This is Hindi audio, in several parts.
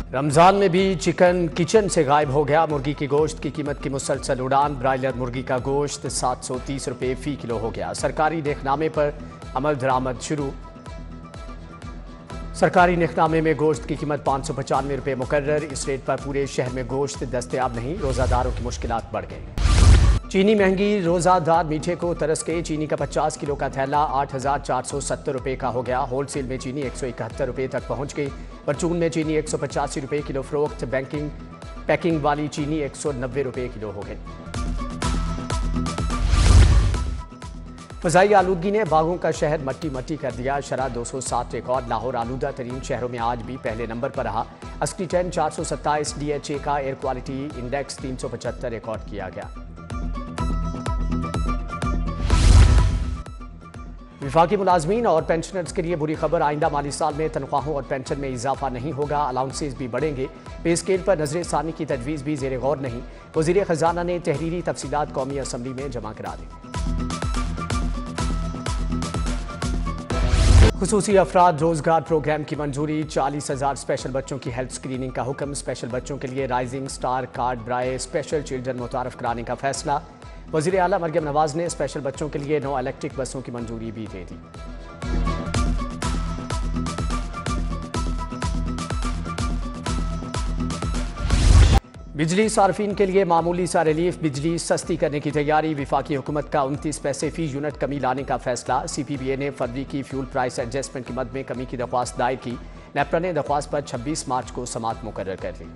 रमजान में भी चिकन किचन से गायब हो गया। मुर्गी की गोश्त की कीमत की मुसलसल उड़ान। ब्रायलर मुर्गी का गोश्त 730 रुपये फी किलो हो गया। सरकारी नेकनामे पर अमल दरामद शुरू। सरकारी नेकनामे में गोश्त की कीमत 595 रुपये मुकर्रर। इस रेट पर पूरे शहर में गोश्त दस्तयाब नहीं। रोज़ादारों की मुश्किलात बढ़ गई। चीनी महंगी, रोज़ादार मीठे को तरस के चीनी का 50 किलो का थैला 8,470 रुपये का हो गया। होलसेल में चीनी 171 रुपये तक पहुंच गई। परचून में चीनी 185 रुपये किलो फरोख्त। पैकिंग वाली चीनी 190 रुपये किलो हो गई। फ़ज़ाई आलूदगी ने बागों का शहर मट्टी मट्टी कर दिया। शरह 207 रिकॉर्ड। लाहौर आलूदा तरीन शहरों में आज भी पहले नंबर पर रहा। अस्की 10 427। DHA का एयर क्वालिटी इंडेक्स 375 रिकॉर्ड किया गया। विफाकी मुलाजमीन और पेंशनर्स के लिए बुरी खबर। आइंदा माली साल में तनख्वाहों और पेंशन में इजाफा नहीं होगा। अलाउंसेस भी बढ़ेंगे। पे स्केल पर नजर सानी की तजवीज़ भी ज़ेर गौर नहीं। वज़ीर ख़जाना ने तहरीरी तफसीलात कौमी असम्बली में जमा करा दी। खुसूसी अफराद रोजगार प्रोग्राम की मंजूरी। 40,000 स्पेशल बच्चों की हेल्थ स्क्रीनिंग का हुक्म। स्पेशल बच्चों के लिए राइजिंग स्टार कार्ड ब्राए स्पेशल चिल्ड्रन मुतारफ कराने का फैसला। वज़ीर आला मरियम नवाज ने स्पेशल बच्चों के लिए 9 इलेक्ट्रिक बसों की मंजूरी भी दे दी। बिजली सार्फिन के लिए मामूली सा रिलीफ। बिजली सस्ती करने की तैयारी। विफाकी हुकूमत का 29 पैसे फी यूनिट कमी लाने का फैसला। CPBA ने फरवरी की फ्यूल प्राइस एडजस्टमेंट की मद में कमी की दरख्वास्त दायर की। नेपरा ने दरख्वास्त पर 26 मार्च को समाअत मुकर्रर कर ली।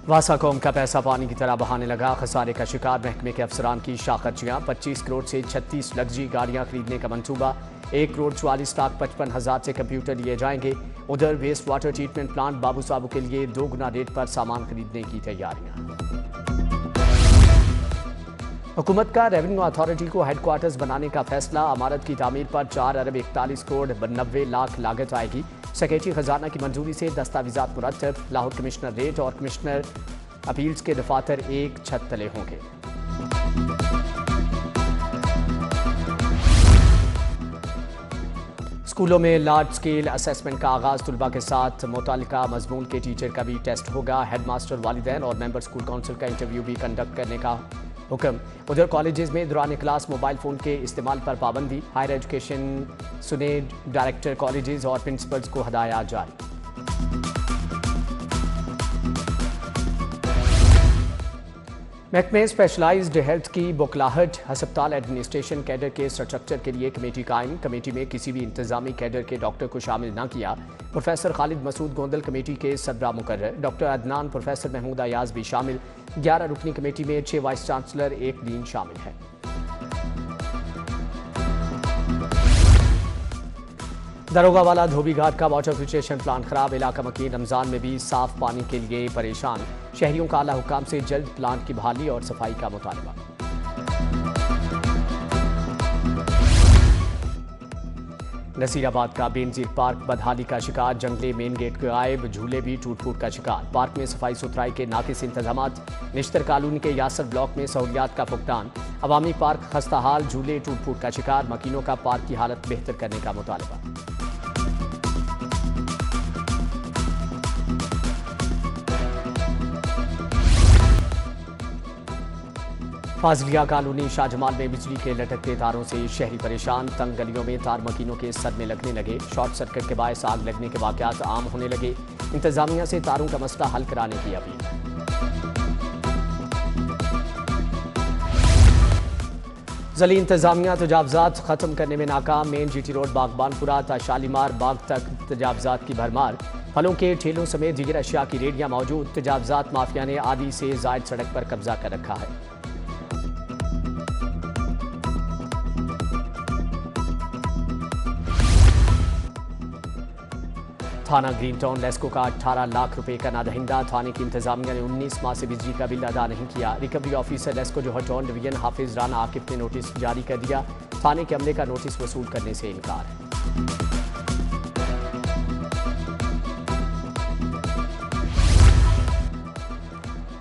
वासा कौम का पैसा पानी की तरह बहाने लगा। खसारे का शिकार महकमे के अफसरान की शाखर्चियाँ। 25 करोड़ से 36 लग्जरी गाड़ियाँ खरीदने का मंसूबा। 1 करोड़ 44 लाख 55,000 से कंप्यूटर लिए जाएंगे। उधर वेस्ट वाटर ट्रीटमेंट प्लांट बाबू साबू के लिए 2 गुना रेट पर सामान खरीदने की तैयारियां। हुकूमत का रेवेन्यू अथॉरिटी को हेडक्वार्टर्स बनाने का फैसला। इमारत की तामीर पर 4 अरब 41 करोड़ 92 लाख लागत आएगी। सेक्रेटरी खजाना की मंजूरी से दस्तावेजात मुरतब। लाहौर कमिश्नर रेट और कमिश्नर अपील्स के दफातर एक छत तले होंगे। स्कूलों में लार्ज स्केल असेसमेंट का आगाज। तुलबा के साथ मुतालिका मजमून के टीचर का भी टेस्ट होगा। हेडमास्टर, वालिदैन और मेंबर स्कूल काउंसिल का इंटरव्यू भी कंडक्ट करने का हुक्म। उधर कॉलेजेस में दौरान क्लास मोबाइल फ़ोन के इस्तेमाल पर पाबंदी। हायर एजुकेशन सुनेड डायरेक्टर कॉलेजेस और प्रिंसिपल्स को हदायत जारी। महकमे स्पेशलाइज्ड हेल्थ की बुकलाहट। हस्पताल एडमिनिस्ट्रेशन कैडर के स्ट्रक्चर के लिए कमेटी कायम। कमेटी में किसी भी इंतजामी कैडर के डॉक्टर को शामिल न किया। प्रोफेसर खालिद मसूद गोंदल कमेटी के सदरा मुकर्रर। डॉक्टर अदनान, प्रोफेसर महमूद अयाज भी शामिल। 11 रुकनी कमेटी में 6 वाइस चांसलर, 1 डीन शामिल है। दरोगा वाला धोबी घाट का वाटर फिल्ट्रेशन प्लांट खराब। इलाका मकीन। रमजान में भी साफ पानी के लिए परेशान। शहरियों का आला हुकाम से जल्द प्लांट की बहाली और सफाई का मुतालबा। नसीराबाद का बेनजीर पार्क बदहाली का शिकार। जंगले मेन गेट के गायब। झूले भी टूट फूट का शिकार। पार्क में सफाई सुथराई के नाकिस इंतजामात। निश्तर कॉलोनी के यासर ब्लॉक में सहूलियात का फुकदान। अवामी पार्क खस्ता हाल। झूले टूट फूट का शिकार। मकीनों का पार्क की हालत बेहतर करने का मुतालबा। फाजिलिया कॉलोनी शाहजमाल में बिजली के लटकते तारों से शहरी परेशान। तंग गलियों में तार मकीनों के सदमे लगने लगे। शॉर्ट सर्किट के बायस आग लगने के वाकयात आम होने लगे। इंतजामिया से तारों का मसला हल कराने की अपील। जली इंतजामिया तजावजात खत्म करने में नाकाम। मेन GT रोड बागबानपुरा था शालीमार बाग तक तजावजात की भरमार। फलों के ठेलों समेत दीगर अशिया की रेडियां मौजूद। तजावजात माफिया ने आधी से जायद सड़क पर कब्जा कर रखा है। थाना ग्रीन टाउन लेस्को का 18 लाख रुपए का नादहिंदा। थाने की इंतजामिया ने 19 माह से बिजली का बिल अदा नहीं किया। रिकवरी ऑफिसर लेस्को जोहर डिवीजन हाफिज राना आकिफ ने नोटिस जारी कर दिया। थाने के अमले का नोटिस वसूल करने से इनकार।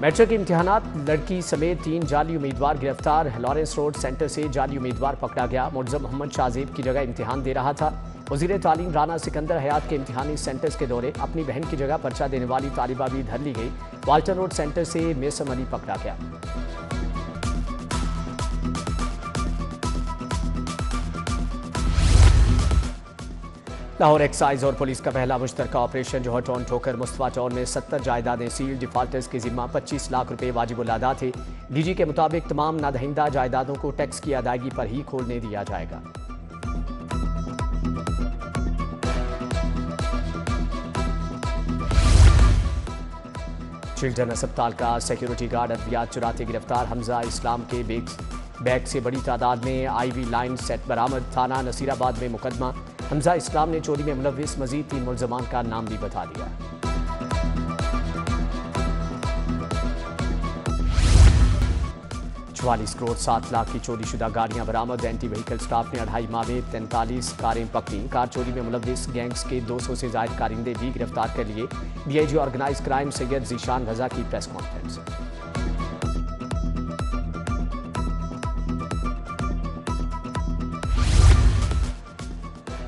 मैट्रिक के इम्तिहानात लड़की समेत 3 जाली उम्मीदवार गिरफ्तार। लॉरेंस रोड सेंटर से जाली उम्मीदवार पकड़ा गया। मुल्ज़म मोहम्मद शाहजेब की जगह इम्तिहान दे रहा था। वज़ीर तालीम राना सिकंदर हयात के इम्तिहानी सेंटर्स के दौरे अपनी बहन की जगह पर्चा देने वाली तालिबा भी धर ली गई। वाल्टन रोड सेंटर से मेसम अली पकड़ा गया। लाहौर एक्साइज और पुलिस का पहला मुश्तरका ऑपरेशन जौहर टाउन ठोकर मुस्तफा टाउन में 70 जायदादें सील। डिफाल्टर्स के जिम्मा 25 लाख रुपए वाजिबुल अदा थे। डीजी के मुताबिक तमाम नादहिंदा जायदादों को टैक्स की अदायगी पर ही खोलने दिया जाएगा। चिल्ड्रन अस्पताल का सिक्योरिटी गार्ड अद्वियात चुराते गिरफ्तार। हमजा इस्लाम के बैग से बड़ी तादाद में IV लाइन सेट बरामद। थाना नसीराबाद में मुकदमा। हमजा इस्लाम ने चोरी में मुलव्विस मजीद 3 मुल्ज़मान का नाम भी बता दिया। 44 करोड़ 7 लाख की चोरी शुदा गाड़ियां बरामद। एंटी व्हीकल स्टाफ ने 2.5 माह में 43 कारें पकड़ी। कार चोरी में मुलव्विस गैंग्स के 200 से ज्यादा कारिंदे भी गिरफ्तार कर लिए। DIG organise crime Syed Zeeshan Raza की प्रेस कॉन्फ्रेंस।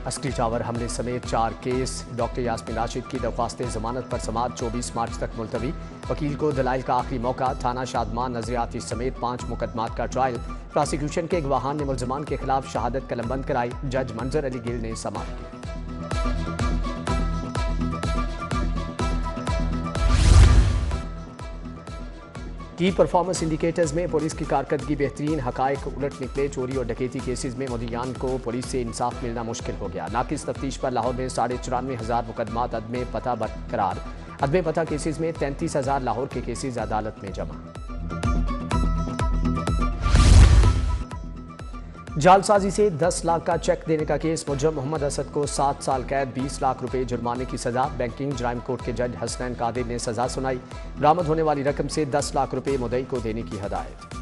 अस्करी टावर हमले समेत 4 केस। डॉक्टर यास्मीन राशिद की दरख्वास्त जमानत पर समाअत 24 मार्च तक मुलतवी। वकील को दलाइल का आखिरी मौका। थाना शादमान नजरियाती समेत 5 मुकदमात का ट्रायल। प्रोसिक्यूशन के गवाहान ने मुल्जमान के खिलाफ शहादत कलमबंद कराई। जज मंजर अली गिल ने समाअत की। की परफॉर्मेंस इंडिकेटर्स में पुलिस की कारकर्दगी बेहतरीन। हकायक उलट निकले। चोरी और डकैती केसेस में मुद्दियान को पुलिस से इंसाफ मिलना मुश्किल हो गया। नाकिस तफ्तीश पर लाहौर में 94,500 मुकदमात अदम पता बरकरार। अदम पता केसेस में 33,000 लाहौर के केसेस अदालत में जमा। जालसाजी से 10 लाख का चेक देने का केस। मुलज़म मोहम्मद असद को 7 साल कैद 20 लाख रुपए जुर्माने की सजा। बैंकिंग जराइम कोर्ट के जज हसनैन कादिर ने सजा सुनाई। बरामद होने वाली रकम से 10 लाख रुपए मुद्दई को देने की हदायत।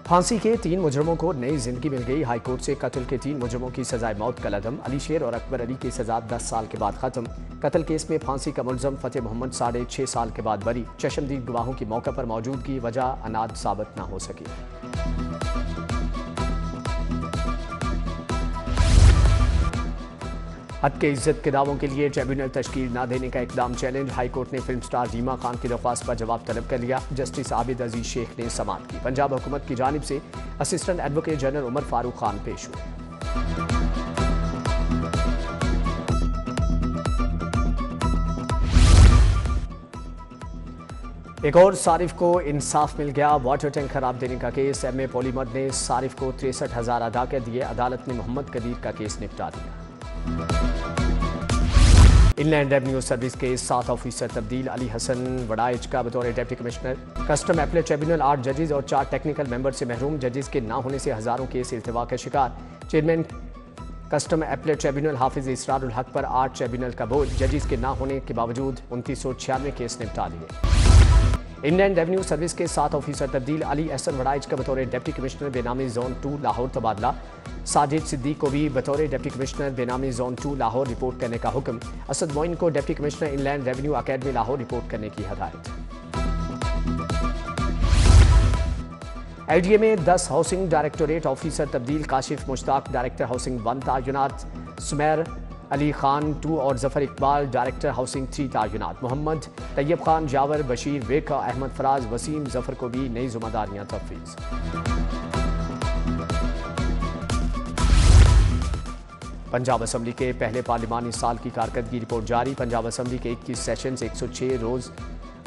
फांसी के 3 मुजरमों को नई जिंदगी मिल गई। हाईकोर्ट से कत्ल के 3 मुजरमों की सजाए मौत का लदम। अली शेर और अकबर अली की सजा 10 साल के बाद खत्म। कत्ल केस में फांसी का मुलज़म फतेह मोहम्मद 6.5 साल के बाद बरी। चश्मदीद गवाहों की मौका पर मौजूदगी वजह अनाद साबित न हो सकी। हद के इज्जत के दावों के लिए ट्रिब्यूनल तश्कील न देने का इकदाम चैलेंज। हाईकोर्ट ने फिल्म स्टार रीमा खान की दरख्वास्त पर जवाब तलब कर लिया। जस्टिस आबिद अजीज शेख ने समाअत की। पंजाब हुकूमत की जानिब से assistant advocate general Umar Farooq Khan पेश हुए। एक और सारिफ को इंसाफ मिल गया। वाटर टैंक खराब देने का केस। MA पॉलीमर ने सारिफ को 63,000 अदा कर दिए। अदालत ने मोहम्मद कदीर का केस निपटा दिया। इनलैंड रेवेन्यू सर्विस के 7 ऑफिसर तब्दील। अली हसन वड़ाइच का बतौर deputy commissioner. Custom appellate tribunal 8 जजेस और 4 टेक्निकल मेंबर से महरूम। जजेस के ना होने से हजारों केस इल्तिवा का शिकार। चेयरमैन कस्टम अपीलेट ट्रिब्यूनल हाफिज इसरारुल हक पर 8 ट्रिब्यूनल का बोझ। जजेस के ना होने के बावजूद 2996 केस निपटा लिए। इंडियन रेवेन्यू सर्विस के 7 ऑफिसर तब्दील। अली एहसन वड़ाइच का बतौर डिप्टी कमिश्नर बेनामी जोन 2 लाहौर तबादला। साजिद सिद्दीक को भी बतौर डिप्टी कमिश्नर बेनामी जोन 2 लाहौर रिपोर्ट करने का हुक्म। असद मोइन को deputy commissioner inland revenue academy Lahore report करने की हदायत। LDA में 10 हाउसिंग डायरेक्टोरेट ऑफिसर तब्दील। काशिफ मुश्ताक डायरेक्टर हाउसिंग 1 तैनात। सुमैर अली खान 2 और जफर इकबाल डायरेक्टर हाउसिंग 3 तैनात। मोहम्मद तैयब खान जावर बशीर वेका अहमद फराज वसीम जफर को भी नई जिम्मेदारियां तफवीज। पंजाब असम्बली के पहले पार्लिमानी साल की कारकर्दगी रिपोर्ट जारी। पंजाब असम्बली के 21 सेशन से 106 रोज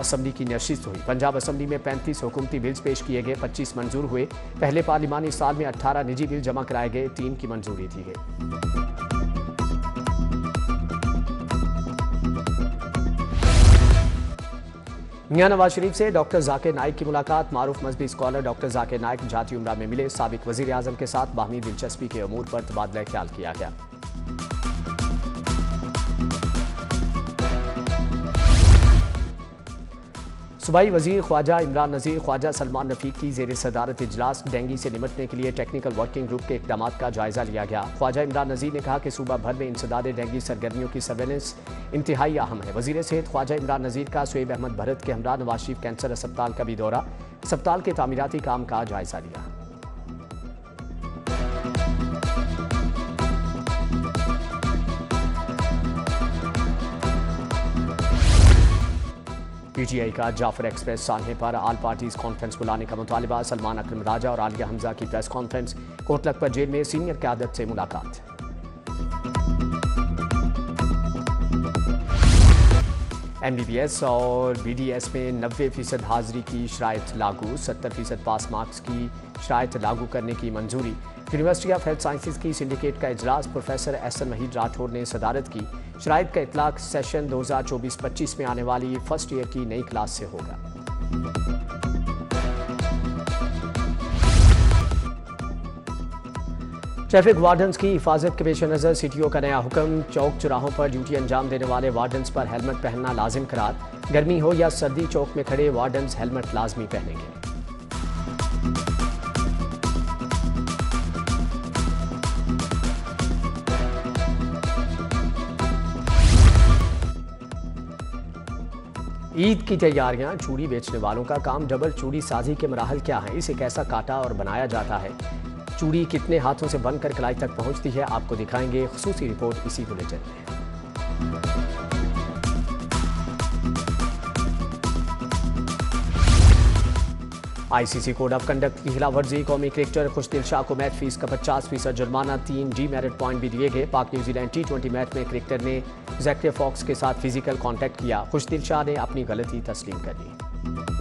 असम्बली की नशिस्त हुई। पंजाब असम्बली में 35 हुकूमती बिल्स पेश किए गए, 25 मंजूर हुए। पहले पार्लिमानी साल में 18 निजी बिल जमा कराए गए, 3 की मंजूरी दी गई। मियां नवाज शरीफ से डॉक्टर जाकिर नाइक की मुलाकात। मारूफ मजहबी स्कॉलर डॉक्टर जाकिर नाइक जाती उम्रा में मिले। साबिक वजीर आजम के साथ बाहमी दिलचस्पी के अमूर पर तबादला ख्याल किया गया। सूबाई वजीर ख्वाजा इमरान नज़ीर ख्वाजा सलमान रफीक की ज़ेर सदारत इजलास डेंगू से निपटने के लिए टेक्निकल वर्किंग ग्रुप के इकदाम का जायजा लिया गया। ख्वाजा इमरान नज़ीर ने कहा कि सूबा भर में इंसदाद डेंगू सरगर्मियों की सर्वेलेंस इंतहाई अहम है। वजीर सेहत ख्वाजा इमरान नज़ीर का सुएब अहमद भरत के हमरा नवाज शरीफ कैंसर अस्पताल का भी दौरा, अस्पताल के तामीराती काम का जायजा लिया। पीटीआई का जाफर एक्सप्रेस सानहे पर आल पार्टीज कॉन्फ्रेंस बुलाने का मुतालिबा। सलमान अकरम राजा और आलिया हमजा की प्रेस कॉन्फ्रेंस। कोटलक पर जेल में सीनियर क़यादत से मुलाकात। MBBS और BDS में 90% हाजिरी की शराइत लागू। 70% पास मार्क्स की शराइत लागू करने की मंजूरी। यूनिवर्सिटी ऑफ हेल्थ साइंसेज की सिंडिकेट का इजलास प्रोफेसर एहसन वहीद राठौर ने सदारत की। शराइत का इतलाक सेशन 2024-25 में आने वाली फर्स्ट ईयर की नई क्लास से होगा। ट्रैफिक वार्डन्स की हिफाजत के पेश नज़र CTO का नया हुक्म। चौक चौराहों पर ड्यूटी अंजाम देने वाले वार्डन्स पर हेलमेट पहनना लाजिम करार। गर्मी हो या सर्दी, चौक में खड़े वार्डन्स हेलमेट लाजमी पहनेंगे। ईद की तैयारियां, चूड़ी बेचने वालों का काम डबल। चूड़ी साजी के मराहल क्या हैं, इसे कैसा काटा और बनाया जाता है, चूड़ी कितने हाथों से बनकर कलाई तक पहुंचती है, आपको दिखाएंगे खुसूसी रिपोर्ट इसी बुलेटिन में। ICC कोड ऑफ कंडक्ट की खिलाफवर्जी। कौमी क्रिकेटर खुशदिल शाह को मैच फीस का 50% जुर्माना। 3 डीमेरिट पॉइंट भी दिए गए। पाक न्यूजीलैंड T20 मैच में क्रिकेटर ने जैक्रे फॉक्स के साथ फिजिकल कांटेक्ट किया। खुशदिल शाह ने अपनी गलती तस्लीम कर ली।